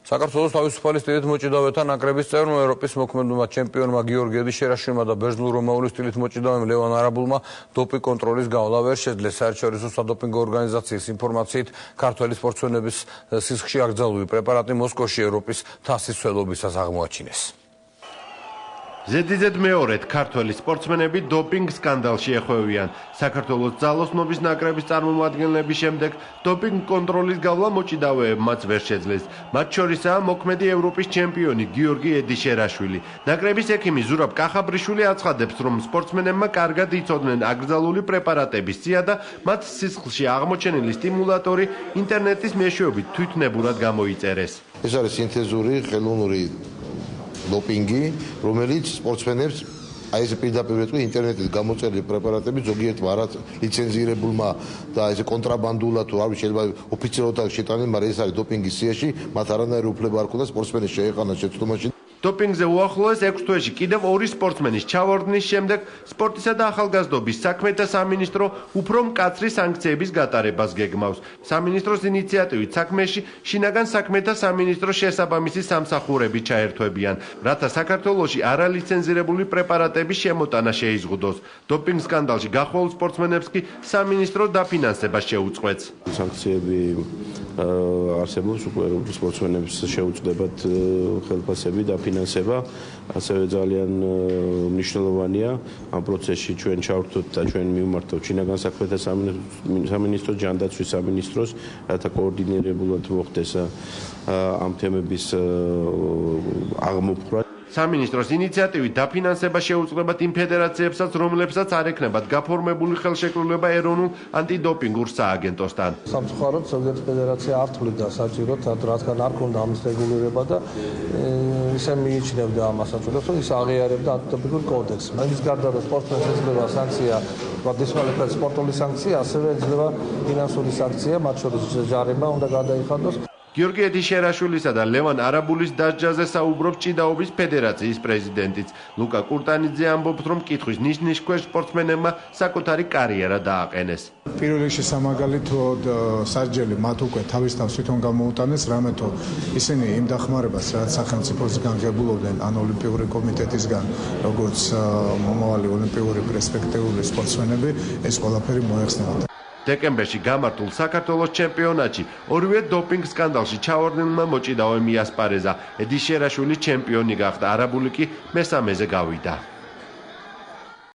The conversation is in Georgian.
საქართველოს თავისუფალი სტილით მოჭიდავეთა ნაკრების წევრმა ევროპის მოქმედმა ჩემპიონმა გიორგი ედიშერაშვილმა და ბერძნულ-რომაული სტილით მოჭიდავემ ლევან არაბულმა დოპინგ კონტროლის გავლა ვერ შეძლეს. საერთაშორისო სადოპინგო ორგანიზაციის ინფორმაციით, ქართველი სპორტსმენების სისხლში აკრძალული პრეპარატი მოსკოვში ევროპის თასის მსვლელობისას აღმოაჩინეს. ზედიზედ მეორედ ქართველი სპორტსმენები დოპინგ სკანდალში ეხვევიან. საქართველოს ძალოსნობის ნაკრების წარმომადგენლების შემდეგ დოპინგ კონტროლის გავლა მოჭიდავეებმაც ვერ შეძლეს. მათ შორისაა მოქმედი ევროპის ჩემპიონი გიორგი ედიშერაშვილი. ნაკრების ექიმი ზურაბ კახაბრიშვილი აცხადებს, რომ სპორტსმენებმა კარგად იცოდნენ აკრძალული პრეპარატების სია და მათ სისხლში აღმოჩენილი სტიმულატორი ინტერნეტის მეშვეობით თვითნებურად გამოიწერეს. ეს არის სინთეზური ხელოვნური დოპინგი, რომელიც სპორტსმენებს აი ეს პირდაპირ ინტერნეტით გამოწერილი პრეპარატები ზოგიერთმა არაც ლიცენზირებულმა და ეს კონტრაბანდულად თუ არ ვიცი შეიძლება ოფიციალურად შეტანილი, მაგრამ ეს არის დოპინგის სიაში, მათ არანაირი უფლება არ ქონდა სპორტსმენის შეეყანა შეცდომაში. დოპინგზე უახლოეს 6 თვეში კიდევ 2 სპორტსმენის ჩავარდნის შემდეგ სპორტისა და ახალგაზრდობის საქმეთა სამინისტრო უფრო მკაცრი სანქციების გატარებას გეგმავს. სამინისტროს ინიციატივით საქმეში შინაგან საქმეთა სამინისტროს შესაბამისი სამსახურები ჩაერთვებიან, რათა საქართველოში არალიცენზირებული პრეპარატების შემოტანა შეიზღუდოს. დოპინგ სკანდალში გახვეულ სპორტსმენებს კი სამინისტრო დაფინანსება შეუწყვეტს. სანქციები არსებობს უკვე სპორტსმენებს შეუწყვდებათ ხელფასები და ფინანსება, ასევე ძალიან მნიშვნელოვანია ამ პროცესში ჩვენ ჩავერთვით და ჩვენ მივმართოთ შინაგან საქმეთა სამინისტროს, ჯანდაცვის სამინისტროს, რათა კოორდინირებულად მოხდეს ამ თემების აღმოფხვრა. სამინისტროს ინიციატივით დაფინანსება შეუწყდებათ იმ ფედერაციებსაც, რომლებსაც არ ექნებათ გაფორმებული ხელშეკრულება ეროვნულ ანტიდოპინგურ სააგენტოსთან. სამწუხაროდ ზოგიერთი ფედერაცია არ თვლიდა საჭიროდ, რადგან არ ქონდა ამის რეგულირება და ისე მიიჩნევდა ამას საჭიროდ, რომ ის აღიარებდა ანტიდოპინგურ კოდექსს. ამის გარდა რომ სპორტსმენს ეძლევა სანქცია, ვადისმალეთ სპორტული სანქცია, ასევე ეძლევა ფინანსური სანქცია, მათ შორის ჯარიმა უნდა გადაიხადოს. გიორგი ედიშერაშვილისა და ლევან არაბულის დასჯაზე საუბრობს ჭიდაობის ფედერაციის პრეზიდენტიც. ლუკა კურტანიძე ამბობს, რომ კითხვის ნიშნის ქვეშ სპორტსმენებმა საკუთარი კარიერა დააყენეს. პირველ რიგში სამაგალითოდ სასჯელი მათ უკვე თავის თავს თვითონ გამოუტანეს, რამეთო ისინი იმ დახმარებას, რაც სახელმწიფოსგან ღებულობდნენ ან ოლიმპიური კომიტეტისგან, როგორც მომავალი ოლიმპიური პერსპექტიული სპორტსმენები, ეს ყველაფერი მოეხსნებათ. დეკემბერში გამართულ საქართველოს ჩემპიონატში ორივე დოპინგ სკანდალში ჩავარდნილმა მოჭიდავემ იასპარეზა. ედიშერაშვილი ჩემპიონი გახდა, არაბული კი მესამეზე გავიდა.